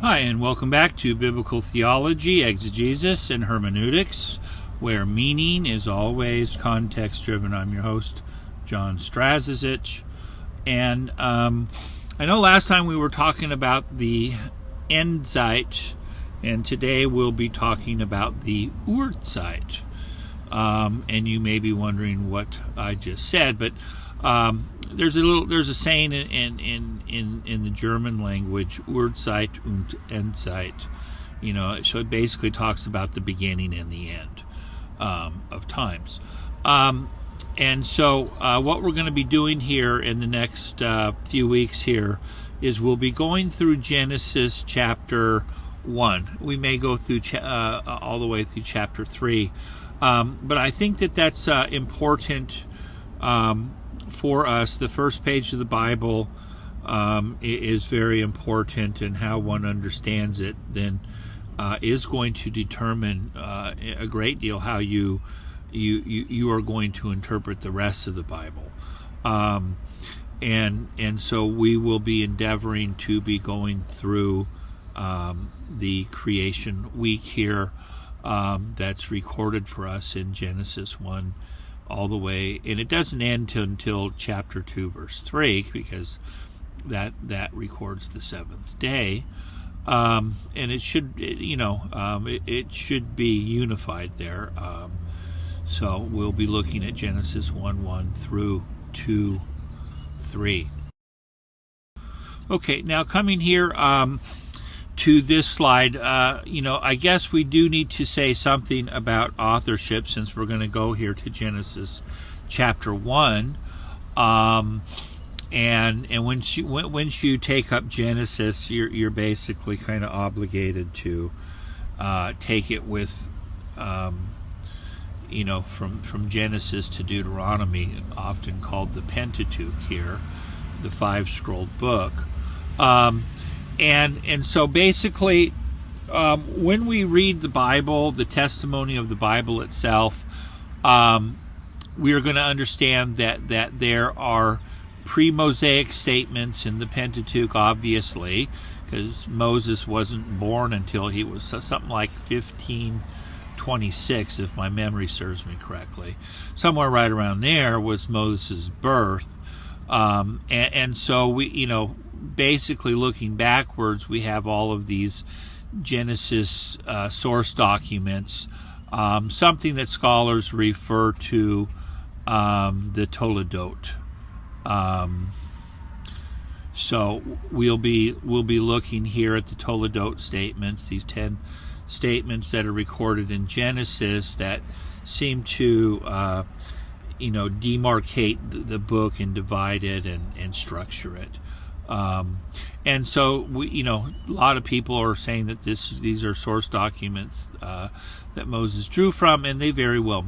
Hi, and welcome back to Biblical Theology, Exegesis, and Hermeneutics, where meaning is always context-driven. I'm your host, John Strazicich, and I know last time we were talking about the Endzeit, and today we'll be talking about the Urzeit. And you may be wondering what I just said, but there's a saying in the German language, Urzeit und Endzeit. So it basically talks about the beginning and the end of times. And so what we're going to be doing here in the next few weeks here is we'll be going through Genesis chapter 1. We may go through all the way through chapter 3. But I think that's important for us. The first page of the Bible is very important, and how one understands it then is going to determine a great deal how you are going to interpret the rest of the Bible. And so we will be endeavoring to be going through the creation week here. That's recorded for us in Genesis 1 all the way, and it doesn't end until chapter 2 verse 3, because that records the seventh day, and it should it should be unified there. So we'll be looking at Genesis 1:1 through 2:3. Okay, now coming here to this slide, I guess we do need to say something about authorship, since we're going to go here to Genesis chapter 1. And once you take up Genesis, you're basically kind of obligated to take it with, from Genesis to Deuteronomy, often called the Pentateuch here, the 5-scrolled book. And so basically, when we read the Bible, the testimony of the Bible itself, we are going to understand that there are pre-Mosaic statements in the Pentateuch, obviously, because Moses wasn't born until he was something like 1526, if my memory serves me correctly. Somewhere right around there was Moses' birth. And so we, basically looking backwards, we have all of these Genesis source documents, something that scholars refer to the Toledoth. So we'll be looking here at the Toledoth statements, these 10 statements that are recorded in Genesis that seem to demarcate the book and divide it and structure it. And so we, a lot of people are saying that these are source documents that Moses drew from, and they very well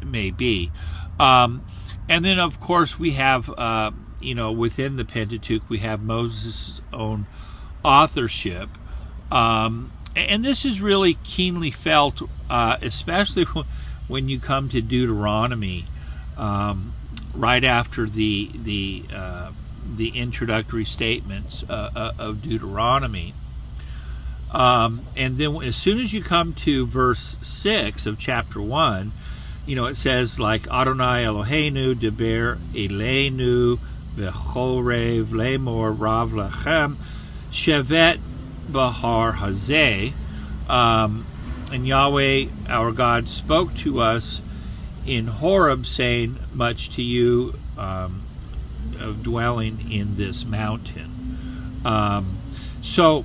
may be. And then, of course, we have, within the Pentateuch, we have Moses' own authorship. And this is really keenly felt, especially when you come to Deuteronomy, right after the introductory statements of Deuteronomy. And then as soon as you come to verse 6 of chapter 1, it says, like, Adonai Eloheinu deber eleinu v'chorev lemor rav lachem shevet bahar hazeh. And Yahweh, our God, spoke to us in Horeb, saying, much to you of dwelling in this mountain. So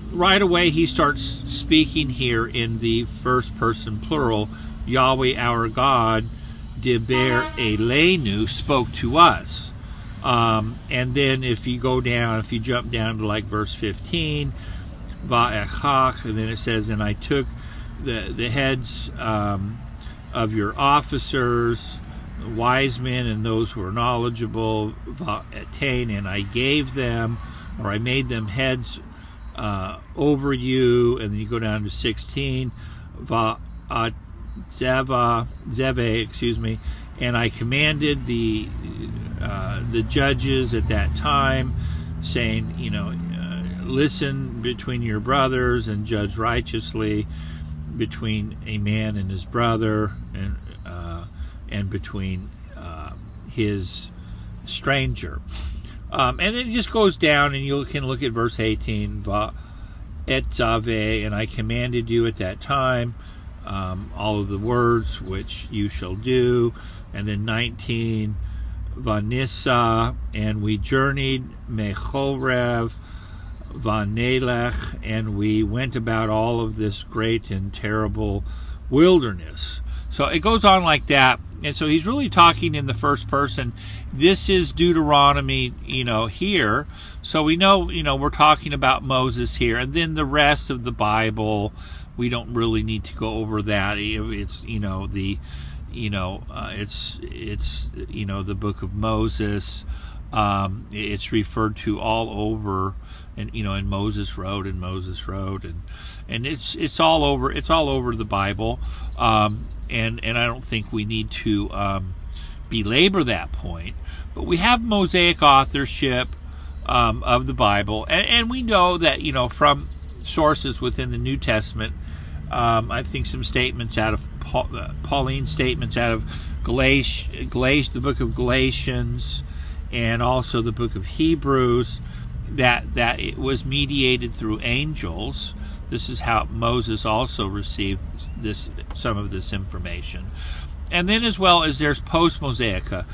right away he starts speaking here in the first person plural. Yahweh our God, Deber Eleinu, spoke to us. And then if you jump down to like verse 15, Va'echach, and then it says, and I took the heads of your officers, wise men and those who are knowledgeable, and I gave them, or I made them heads over you. And then you go down to 16, Zeve, and I commanded the judges at that time, saying, listen between your brothers and judge righteously between a man and his brother, and between his stranger. And then it just goes down, and you can look at verse 18, Va et zave, and I commanded you at that time all of the words which you shall do. And then 19, Vanissa, and we journeyed, Mechorev, Vanelech, and we went about all of this great and terrible wilderness. So it goes on like that. And so he's really talking in the first person. This is Deuteronomy, here. So we know, we're talking about Moses here. And then the rest of the Bible, we don't really need to go over that. It's, the book of Moses. It's referred to all over, and Moses wrote, and it's all over the Bible. And I don't think we need to belabor that point. But we have Mosaic authorship of the Bible, and we know that from sources within the New Testament. I think some statements out of Pauline statements out of the book of Galatians, and also the book of Hebrews, that it was mediated through angels. This is how Moses also received some of this information. And then as well as there's post-Mosaica.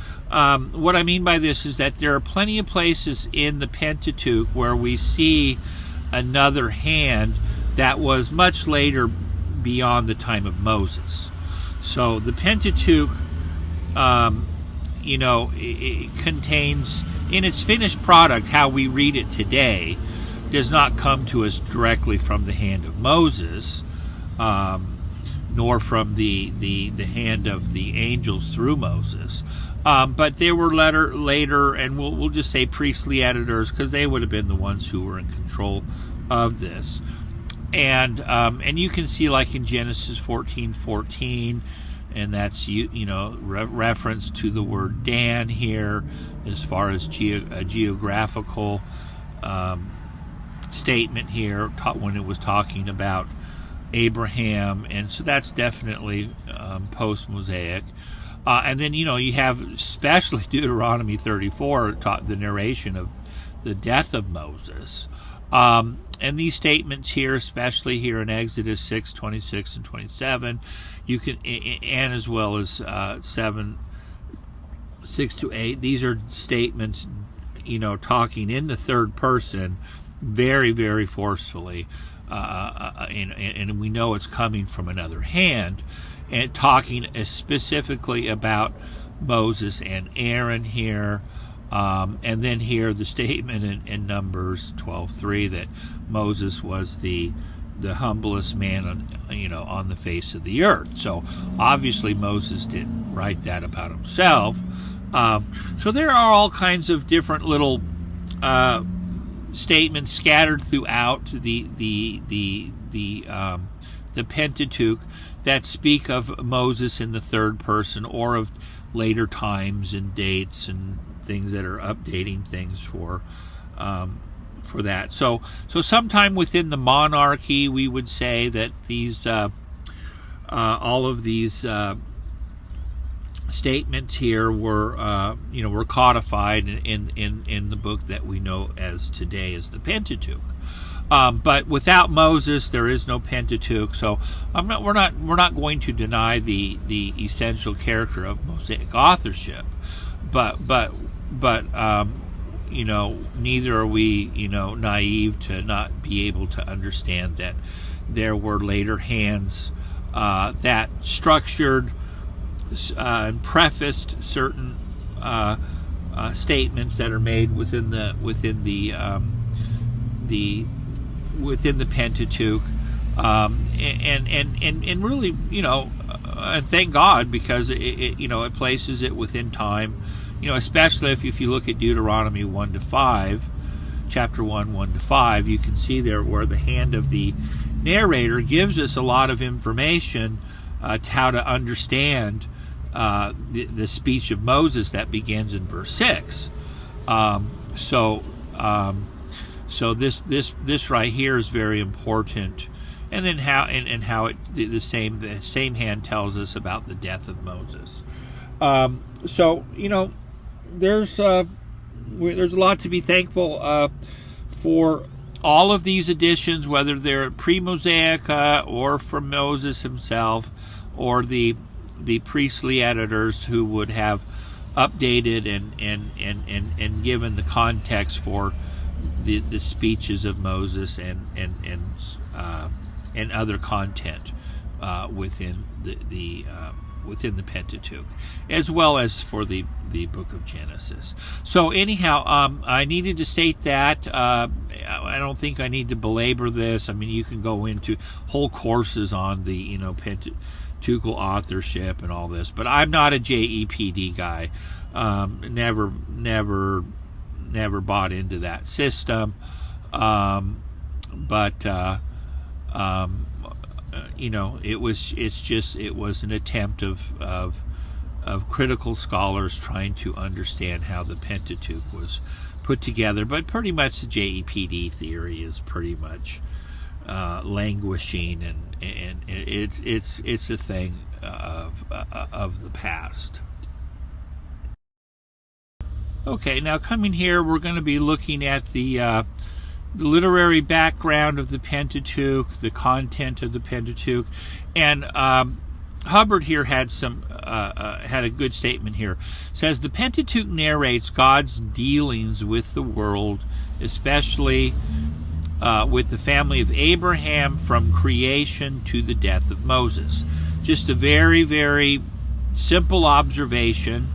What I mean by this is that there are plenty of places in the Pentateuch where we see another hand that was much later beyond the time of Moses. So the Pentateuch, it contains, in its finished product, how we read it today, does not come to us directly from the hand of Moses, nor from the hand of the angels through Moses. But there were later, and we'll just say priestly editors, because they would have been the ones who were in control of this. And you can see, like in Genesis 14:14, and that's reference to the word Dan here, as far as a geographical statement here, when it was talking about Abraham, and so that's definitely post-Mosaic. And then you have especially Deuteronomy 34, the narration of the death of Moses. And these statements here, especially here in Exodus 6:26 and 27, you can, and as well as 7:6-8, these are statements, talking in the third person, very, very forcefully, and we know it's coming from another hand, and talking specifically about Moses and Aaron here. And then here the statement in Numbers 12:3 that Moses was the humblest man on the face of the earth. So obviously Moses didn't write that about himself. So there are all kinds of different little statements scattered throughout the Pentateuch that speak of Moses in the third person, or of later times and dates and things that are updating things for that. So sometime within the monarchy, we would say that these all of these statements here were codified in the book that we know as today as the Pentateuch. But without Moses, there is no Pentateuch. So we're not going to deny the essential character of Mosaic authorship, but neither are we naive to not be able to understand that there were later hands that structured and prefaced certain statements that are made within the Pentateuch, and really, and thank God, because it places it within time, especially if you look at Deuteronomy 1-5, chapter 1:1-5, you can see there where the hand of the narrator gives us a lot of information to how to understand the speech of So this right here is very important. And then how it the same hand tells us about the death of Moses. So there's a lot to be thankful for all of these additions, whether they're pre-Mosaic or from Moses himself, or the priestly editors who would have updated and given the context for the speeches of Moses and other content within the Pentateuch, as well as for the book of Genesis. So anyhow, I needed to state that. I don't think I need to belabor this. I mean, you can go into whole courses on the Pentateuchal authorship and all this, but I'm not a JEPD guy. Never bought into that system. It was an attempt of critical scholars trying to understand how the Pentateuch was put together. But pretty much the JEPD theory is pretty much languishing, and it's a thing of the past. Okay, now coming here, we're going to be looking at the literary background of the Pentateuch, the content of the Pentateuch, and Hubbard here had a good statement here. It says the Pentateuch narrates God's dealings with the world, especially with the family of Abraham from creation to the death of Moses. Just a very, very simple observation,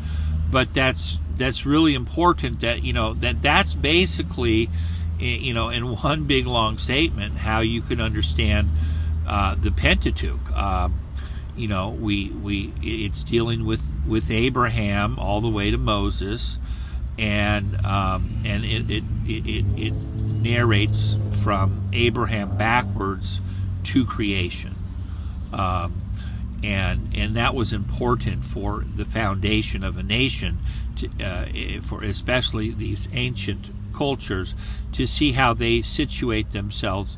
but that's really important. That's basically, in one big long statement, how you can understand the Pentateuch. It's dealing with Abraham all the way to Moses, and it narrates from Abraham backwards to creation, and that was important for the foundation of a nation, for especially these ancient cultures, to see how they situate themselves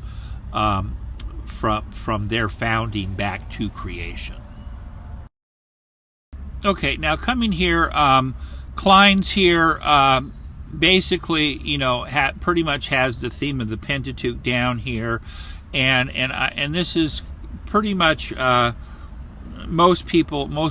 from their founding back to creation. Okay, now coming here, Klein's here basically, pretty much has the theme of the Pentateuch down here, and this is pretty much most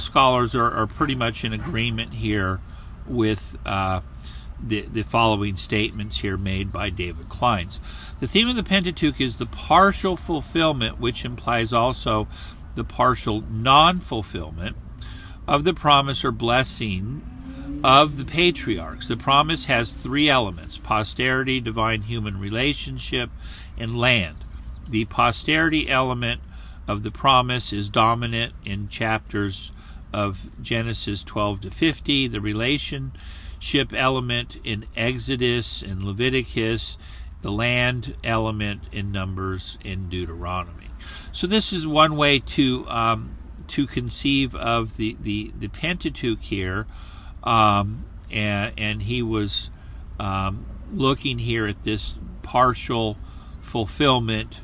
scholars are pretty much in agreement here with the following statements here made by David Kleins. The theme of the Pentateuch is the partial fulfillment, which implies also the partial non-fulfillment of the promise or blessing of the patriarchs. The promise has three elements: posterity, divine human relationship, and land. The posterity element of the promise is dominant in chapters of Genesis 12 to 50, the relationship element in Exodus and Leviticus, the land element in Numbers and Deuteronomy. So this is one way to conceive of the Pentateuch here, and he was looking here at this partial fulfillment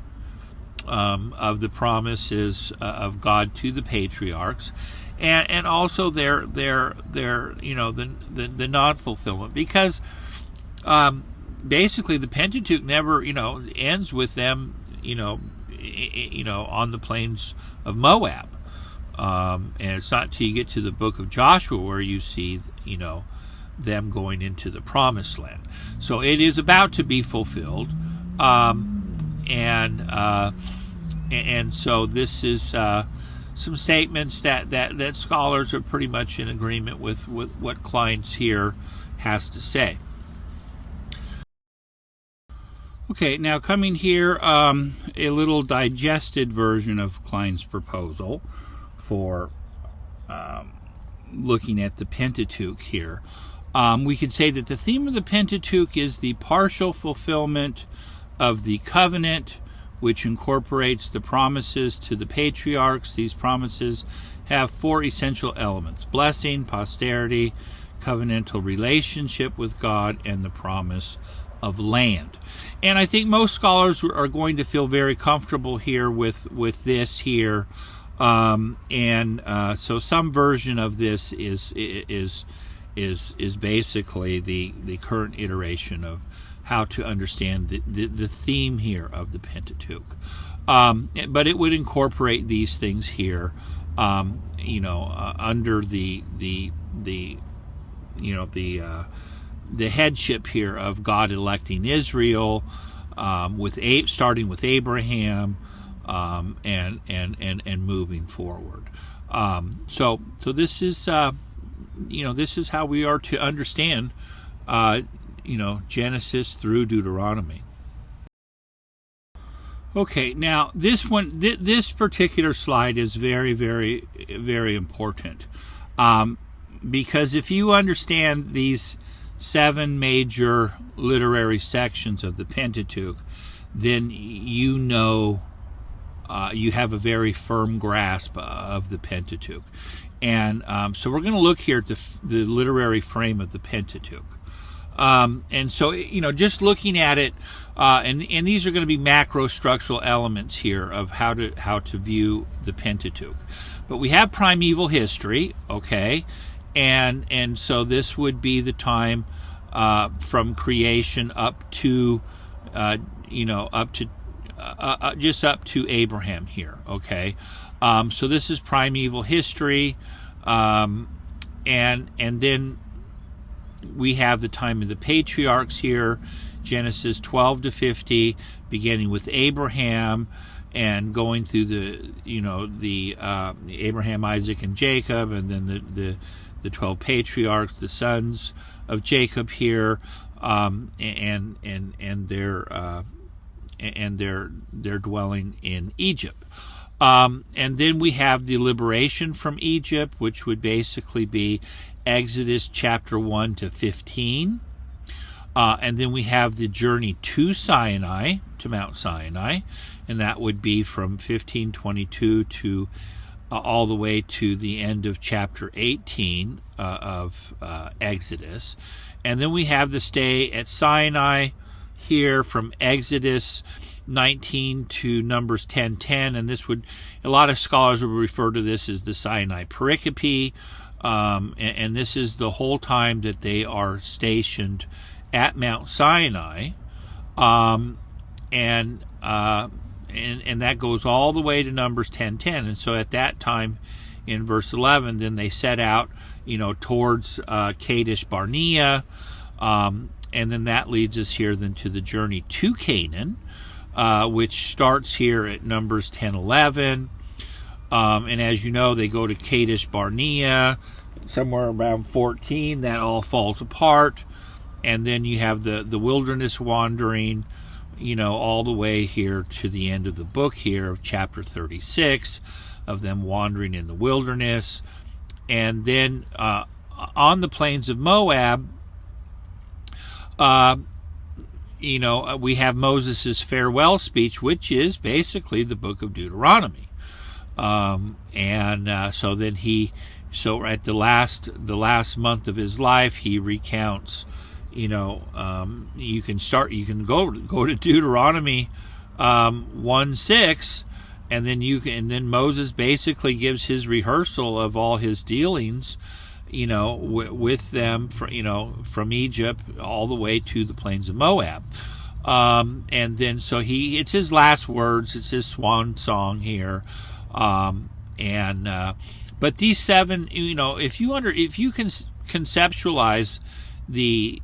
of the promises of God to the patriarchs, and also their the non-fulfillment, because basically the Pentateuch never ends with them on the plains of Moab, and it's not till you get to the book of Joshua where you see them going into the promised land. So it is about to be fulfilled, and so this is some statements that scholars are pretty much in agreement with what Kleins here has to say. Okay, now coming here, a little digested version of Klein's proposal for looking at the Pentateuch here. We could say that the theme of the Pentateuch is the partial fulfillment of the covenant, which incorporates the promises to the patriarchs. These promises have four essential elements: blessing, posterity, covenantal relationship with God, and the promise of land. And I think most scholars are going to feel very comfortable here with this here. So some version of this is basically the current iteration of how to understand the theme here of the Pentateuch. But it would incorporate these things here, under the headship here of God electing Israel, starting with Abraham, and moving forward. So this is this is how we are to understand Genesis through Deuteronomy. Okay, now this particular slide is very, very, very important, because if you understand these 7 major literary sections of the Pentateuch, then you have a very firm grasp of the Pentateuch. And so we're going to look here at the literary frame of the Pentateuch. And so, just looking at it, and these are going to be macro structural elements here of how to view the Pentateuch. But we have primeval history, okay, and so this would be the time from creation up to just up to Abraham here, okay. So this is primeval history, and then we have the time of the patriarchs here, Genesis 12 to 50, beginning with Abraham and going through the Abraham, Isaac, and Jacob, and then the 12 patriarchs, the sons of Jacob here, and their dwelling in Egypt. And then we have the liberation from Egypt, which would basically be Exodus chapter 1 to 15. And then we have the journey to Sinai, to Mount Sinai, and that would be from 1522 to all the way to the end of chapter 18 of Exodus. And then we have the stay at Sinai here from Exodus 19 to Numbers 10:10, and this would, a lot of scholars would refer to this as the Sinai Pericopy, and this is the whole time that they are stationed at Mount Sinai, and that goes all the way to Numbers 10:10, and so at that time, in verse 11, then they set out, towards Kadesh Barnea, and then that leads us here then to the journey to Canaan, which starts here at Numbers 10:11, and as you know, they go to Kadesh Barnea somewhere around 14. That all falls apart, and then you have the wilderness wandering, all the way here to the end of the book here of chapter 36, of them wandering in the wilderness, and then on the plains of Moab, we have Moses' farewell speech, which is basically the book of Deuteronomy. So then at the last month of his life, he recounts, you can go to Deuteronomy 1:6, and then Moses basically gives his rehearsal of all his dealings, with them, from Egypt all the way to the plains of Moab. And then so it's his last words, it's his swan song here. But these 7, if you can conceptualize the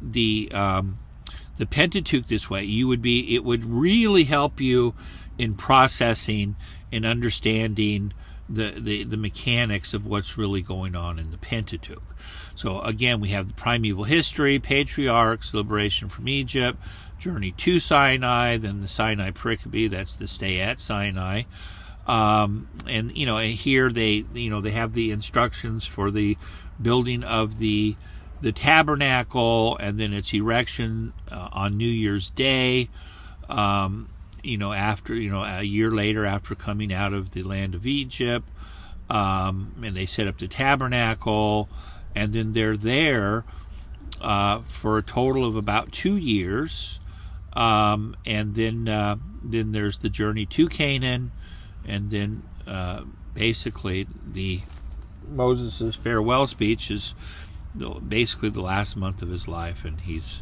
Pentateuch this way, it would really help you in processing and understanding the mechanics of what's really going on in the Pentateuch. So again, we have the primeval history, patriarchs, liberation from Egypt, journey to Sinai, then the Sinai Pericopy, that's the stay at Sinai. And here they have the instructions for the building of the tabernacle, and then its erection on New Year's Day, after a year later after coming out of the land of Egypt, and they set up the tabernacle, and then they're there for a total of about 2 years, and then there's the journey to Canaan, and then basically Moses' farewell speech is basically the last month of his life, and he's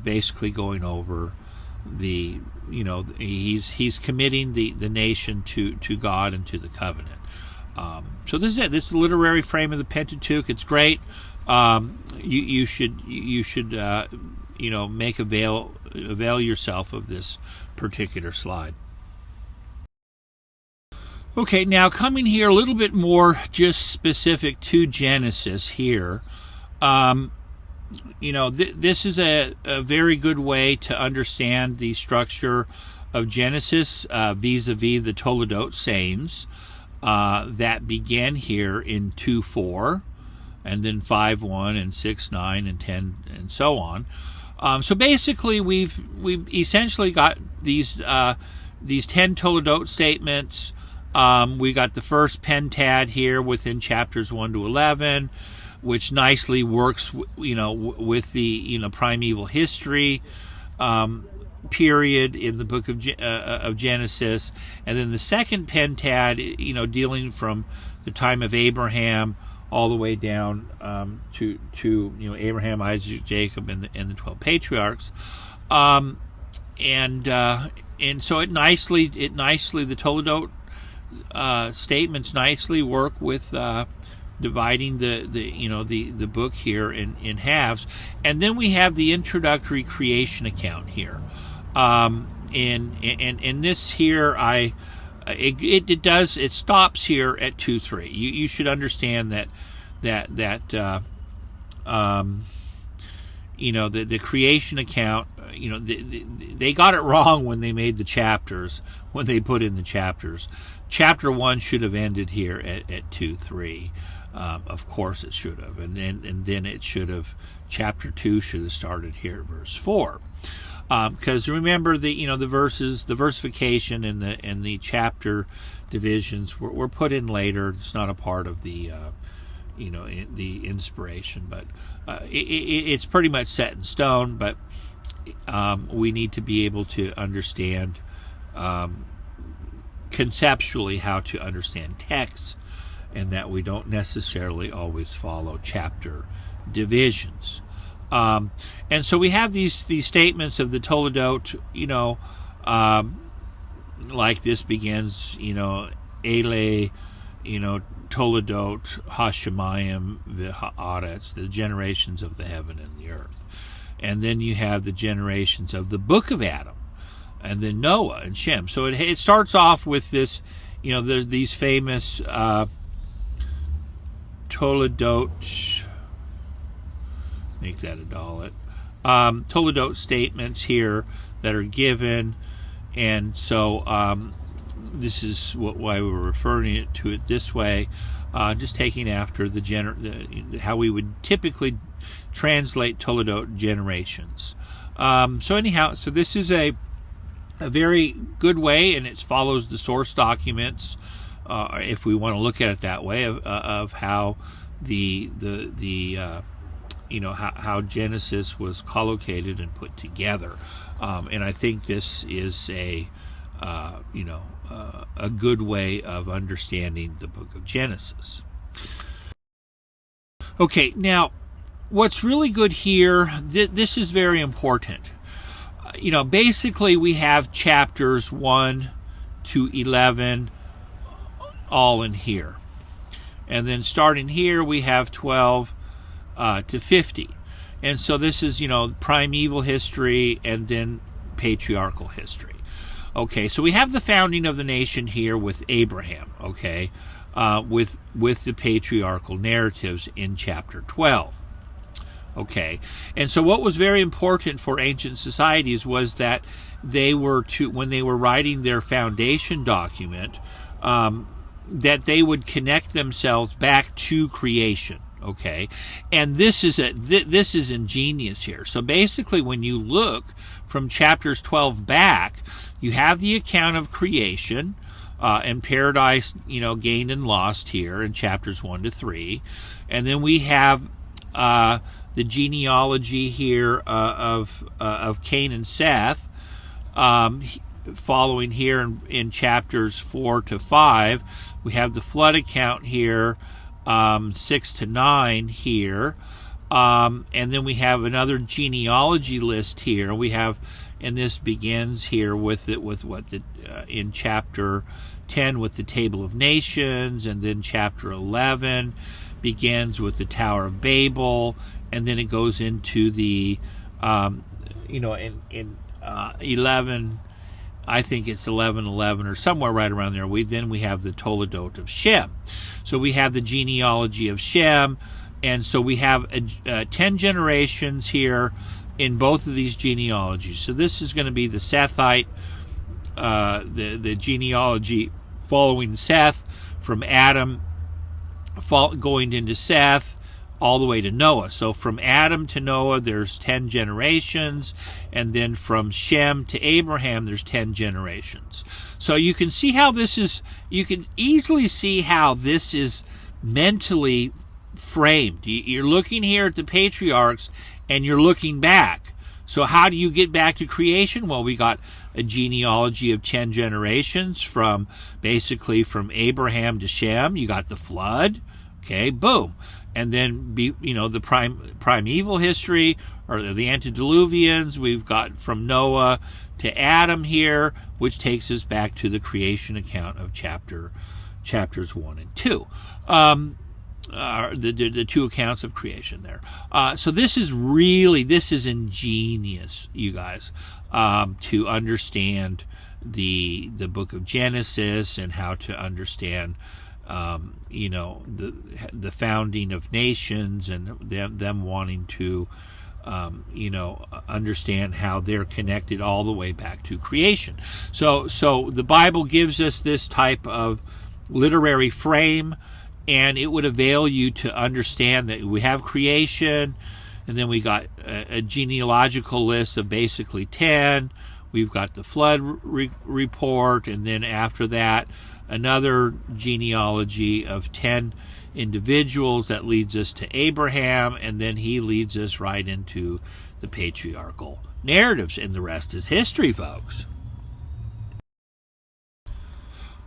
basically going over he's committing the nation to God and to the covenant. So this is it. This is the literary frame of the Pentateuch. It's great. You should make avail yourself of this particular slide. Okay, now coming here a little bit more just specific to Genesis here. This is a very good way to understand the structure of Genesis vis-a-vis the Toledoth sayings that began here in 2:4, and then 5:1 and 6:9 and 10 and so on. So basically, we've essentially got these 10 Toledoth statements. We got the first Pentad here within chapters 1 to 11. Which nicely works, with the primeval history period in the book of Genesis, and then the second Pentad, dealing from the time of Abraham all the way down to Abraham, Isaac, Jacob, and the 12 patriarchs, and so it nicely the Toledoth statements nicely work with. Dividing the book here in halves, and then we have the introductory creation account here. In this here, it stops here at 2:3. You should understand that the creation account. They got it wrong when they made the chapters. When they put in the chapters, chapter 1 should have ended here at 2:3. Of course it should have, and then it should have. Chapter 2 should have started here at verse 4, because remember the verses, the versification and the chapter divisions were put in later. It's not a part of the the inspiration, but it's pretty much set in stone. But we need to be able to understand conceptually how to understand texts, and that we don't necessarily always follow chapter divisions. And so we have these statements of the Toledoth, like this begins, Ele, Toledoth Hashemayim v'haaretz, the generations of the heaven and the earth. And then you have the generations of the book of Adam, and then Noah and Shem. So it starts off with this, there's these famous Toledoth, make that a dalet, Toledoth statements here that are given, and so this is why we're referring to it this way, just taking after how we would typically translate Toledoth generations. So this is a very good way, and it follows the source documents. If we want to look at it that way, of how how Genesis was collocated and put together, and I think this is a good way of understanding the book of Genesis. Okay, now what's really good here, this is very important. Basically we have chapters 1 to 11 all in here. And then starting here, we have 12 to 50. And so this is, primeval history and then patriarchal history. Okay, so we have the founding of the nation here with Abraham, okay, with the patriarchal narratives in chapter 12. Okay, and so what was very important for ancient societies was that when they were writing their foundation document, that they would connect themselves back to creation. Okay, and this is ingenious here. So basically, when you look from chapters 12 back, you have the account of creation and paradise, gained and lost here in chapters 1 to 3, and then we have the genealogy here of Cain and Seth, following here in chapters 4 to 5. We have the flood account here, 6 to 9 here. And then we have another genealogy list here. We have, and this begins here with in chapter 10 with the Table of Nations, and then chapter 11 begins with the Tower of Babel, and then it goes into the, in 11, I think it's 11:11 or somewhere right around there. We have the Toledoth of Shem. So we have the genealogy of Shem, and so we have 10 generations here in both of these genealogies. So this is going to be the Sethite, the genealogy following Seth, from Adam going into Seth all the way to Noah. So from Adam to Noah there's 10 generations, and then from Shem to Abraham there's 10 generations. So you can see how you can easily see how this is mentally framed. You're looking here at the patriarchs and you're looking back. So how do you get back to creation? Well, we got a genealogy of 10 generations basically from Abraham to Shem. You got the flood. Okay, boom. And then, the primeval history, or the antediluvians, we've got from Noah to Adam here, which takes us back to the creation account of chapters 1 and 2. The two accounts of creation there. So this is ingenious, you guys, to understand the book of Genesis and how to understand the founding of nations, and them wanting to understand how they're connected all the way back to creation. So the Bible gives us this type of literary frame, and it would avail you to understand that we have creation, and then we got a genealogical list of basically 10. We've got the flood report, and then after that another genealogy of 10 individuals that leads us to Abraham, and then he leads us right into the patriarchal narratives, and the rest is history, folks.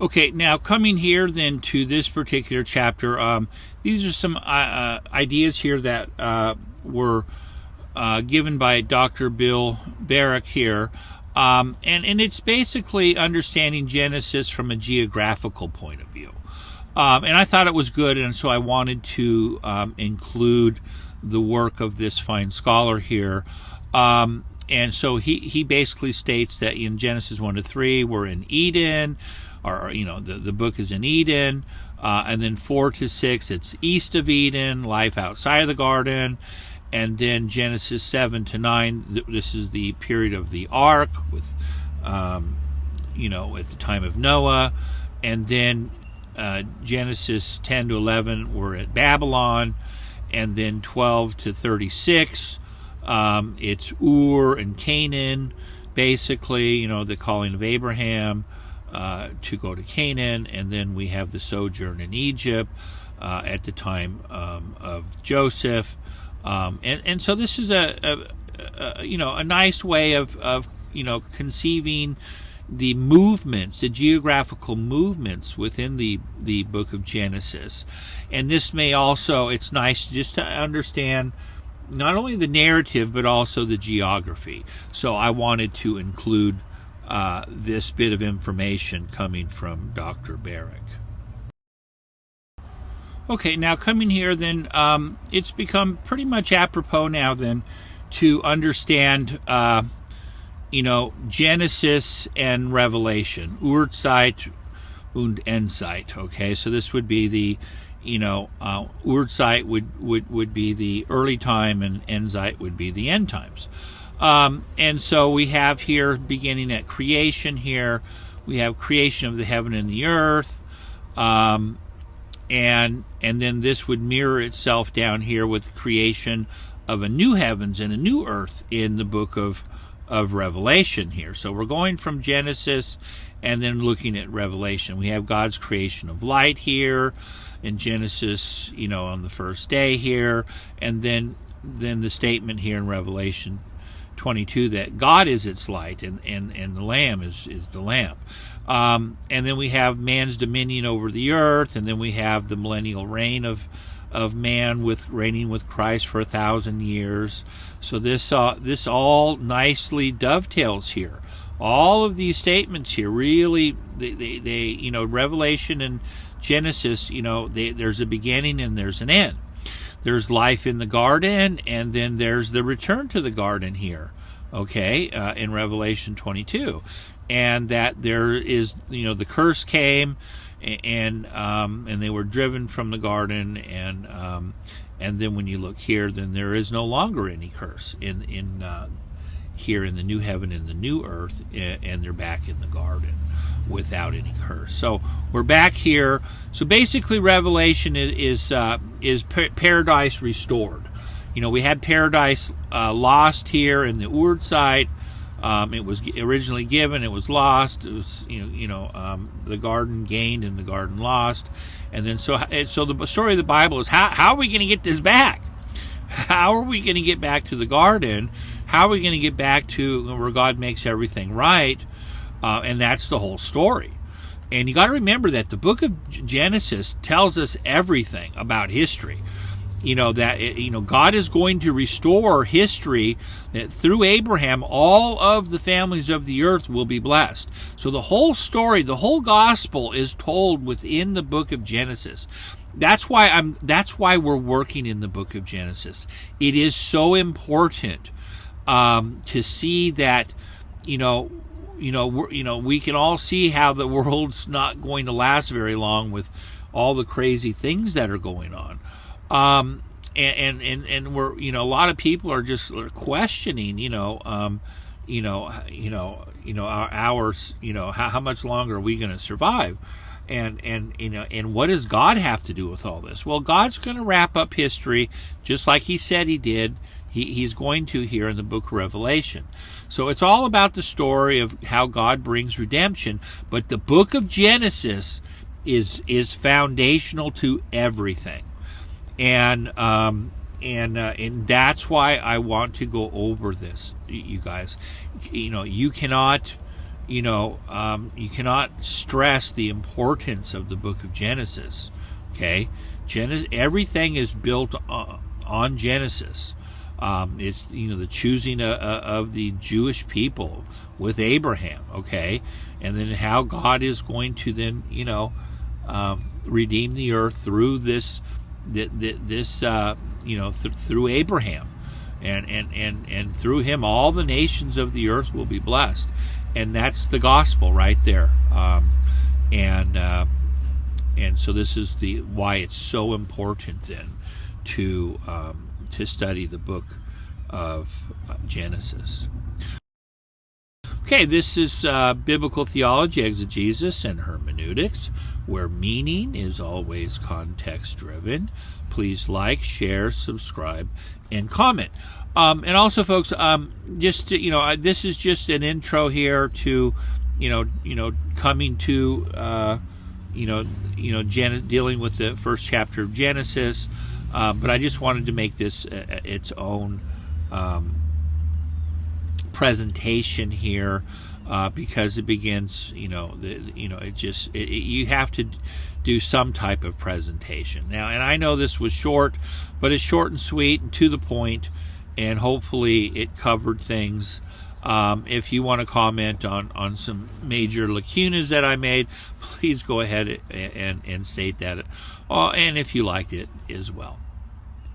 Okay, now coming here then to this particular chapter, these are some ideas here that were given by Dr. Bill Barrick here. And it's basically understanding Genesis from a geographical point of view. And I thought it was good, and so I wanted to include the work of this fine scholar here. And so he basically states that in Genesis 1 to 3, we're in Eden, or the book is in Eden. And then 4 to 6, it's east of Eden, life outside of the garden. And then Genesis 7 to 9, this is the period of the ark with, at the time of Noah. And then Genesis 10 to 11, we're at Babylon. And then 12 to 36, it's Ur and Canaan, basically, the calling of Abraham to go to Canaan. And then we have the sojourn in Egypt at the time of Joseph. And so this is a nice way of conceiving the movements, the geographical movements within the book of Genesis. And this may also, it's nice just to understand not only the narrative but also the geography. So I wanted to include this bit of information coming from Dr. Barrick. Okay, now coming here then, it's become pretty much apropos now then to understand, Genesis and Revelation, Urzeit und Endzeit. Okay, so this would be the, Urzeit would be the early time, and Endzeit would be the end times. And so we have here, beginning at creation here, we have creation of the heaven and the earth, and then this would mirror itself down here with creation of a new heavens and a new earth in the book of Revelation here. So we're going from Genesis and then looking at Revelation. We have God's creation of light here in Genesis, on the first day here, and then then the statement here in Revelation 22 that God is its light, and the Lamb is the lamp. And then we have man's dominion over the earth, and then we have the millennial reign of man reigning with Christ for 1,000 years. So this all nicely dovetails here. All of these statements here really, they Revelation and Genesis, there's a beginning and there's an end. There's life in the garden, and then there's the return to the garden here, okay, in Revelation 22. And that there is, the curse came, and they were driven from the garden, and then when you look here, then there is no longer any curse in here in the new heaven and the new earth, and they're back in the garden without any curse. So we're back here. So basically, Revelation is paradise restored. We had paradise lost here in the Ur site. It was originally given, it was lost. It was the garden gained and the garden lost. And then so the story of the Bible is how are we going to get this back? How are we going to get back to the garden? How are we going to get back to where God makes everything right? And that's the whole story. And you got to remember that the book of Genesis tells us everything about history. God is going to restore history, that through Abraham, all of the families of the earth will be blessed. So the whole story, the whole gospel is told within the book of Genesis. That's why we're working in the book of Genesis. It is so important to see that, we can all see how the world's not going to last very long with all the crazy things that are going on. And we're, a lot of people are just questioning, our hours, how much longer are we going to survive? And what does God have to do with all this? Well, God's going to wrap up history just like he said he did. He's going to here in the book of Revelation. So it's all about the story of how God brings redemption. But the book of Genesis is foundational to everything. And that's why I want to go over this, you guys. You cannot stress the importance of the book of Genesis. Okay, everything is built on Genesis. It's the choosing of the Jewish people with Abraham. Okay, and then how God is going to then redeem the earth through this. Through Abraham, and through him, all the nations of the earth will be blessed, and that's the gospel right there. And so this is why it's so important then to study the book of Genesis. Okay, this is biblical theology, exegesis, and hermeneutics, where meaning is always context-driven. Please like, share, subscribe, and comment. And also, folks, this is just an intro here to, coming to, dealing with the first chapter of Genesis. But I just wanted to make this its own presentation here, because it begins, you have to do some type of presentation now. And I know this was short, but it's short and sweet and to the point, and hopefully it covered things. If you want to comment on some major lacunas that I made, please go ahead and state that, and if you liked it as well.